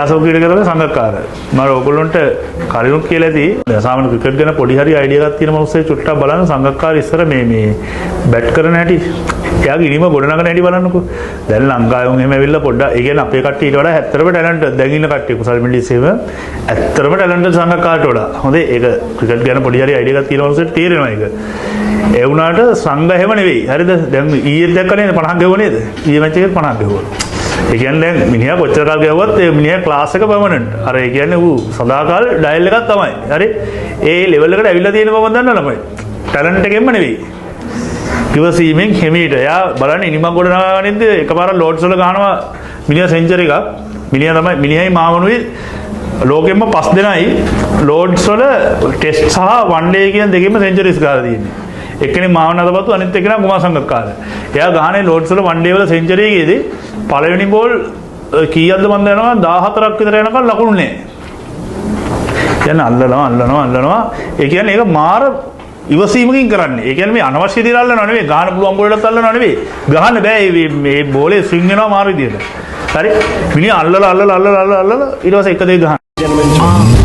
ක්‍රීඩාසෞඛ්‍ය කරන සංගක්කාර. මම ඔයගොල්ලන්ට කලිනුත් කියලා ඇති. සාමාන්‍ය ක්‍රිකට් ගැන පොඩි හරි අයිඩියා එකක් තියෙන මොහොතේ චුට්ටක් බලන්න සංගක්කාර ඉස්සර මේ බැට් කරන හැටි. එයාගේ ඉනිම ගොඩනගන හැටි බලන්නකෝ. දැන් ලංකාවෙන් එහෙම ඇවිල්ලා පොඩ්ඩක් ඒ කියන්නේ අපේ කට්ටිය ඊට වඩා ඇත්තටම ටැලන්ට් දැන් ඉන්න කට්ටිය කුසල් මිලිසෙම ඇත්තටම ටැලන්ට් සංගක්කාරට වඩා. හොඳේ ඒක ක්‍රිකට් ගැන පොඩි හරි අයිඩියා එකක් තියෙන මොහොතේ තේරෙනවා ඒක. ඒ වුණාට සංඝ එහෙම නෙවෙයි. හරිද? දැන් ඊයේ දැක්කනේ 50 ගෙවුවා නේද? ඊයේ මැච් එකේ 50 ගෙවුවා. ඒ කියන්නේ දැන් මිනිහා කොච්චර කාල ගෙවුවත් ඒ මිනිහා ක්ලාස් එක පර්මනන්ට්. අර ඒ කියන්නේ ඌ සදාකාල ඩයල් එකක් තමයි. හරි? ඒ ලෙවල් එකට ඇවිල්ලා තියෙන බව දන්නා ළමයි. ටැලන්ට් එකෙන්ම නෙවෙයි. කිවසීමෙන් හිමීට. එයා බලන්න ඉනිමක් ගොඩනගාගෙනද එකපාරක් ලෝඩ්ස් වල ගහනවා මිනිහා සෙන්චරි එකක්. මිනිහා තමයි මිනිහයි මාමනුයි ලෝකෙම්ම 5 දෙනයි ලෝඩ්ස් වල ටෙස්ට් සහ වන් ඩේ කියන දෙකෙන්ම සෙන්චරිස් ගහලා තියෙන්නේ. එක්කෙනෙක් මාවන අතපතු අනිත් එක්කෙනා කුමාර සංගක්කාර. එයා ගහන්නේ ලෝඩ්ස් වල වන් ඩේ වල සෙන්චරි එකේදී පළවෙනි බෝල් කීයක්ද මන් දන්නවා 14ක් විතර යනකම් ලකුණු නැහැ. කියන්නේ අල්ලනවා. ඒ කියන්නේ ඒක මාර ඉවසීමකින් කරන්නේ. ඒ කියන්නේ මේ අනවශ්‍ය දේවල් අල්ලනවා නෙවෙයි, ගහන්න පුළුවන් බෝලෙටත් අල්ලනවා නෙවෙයි. ගහන්න බෑ මේ බෝලේ ස්විං වෙනවා මාරු විදියට. හරි? මිනිහ අල්ලලා ඊට පස්සේ එක දෙක ගහනවා.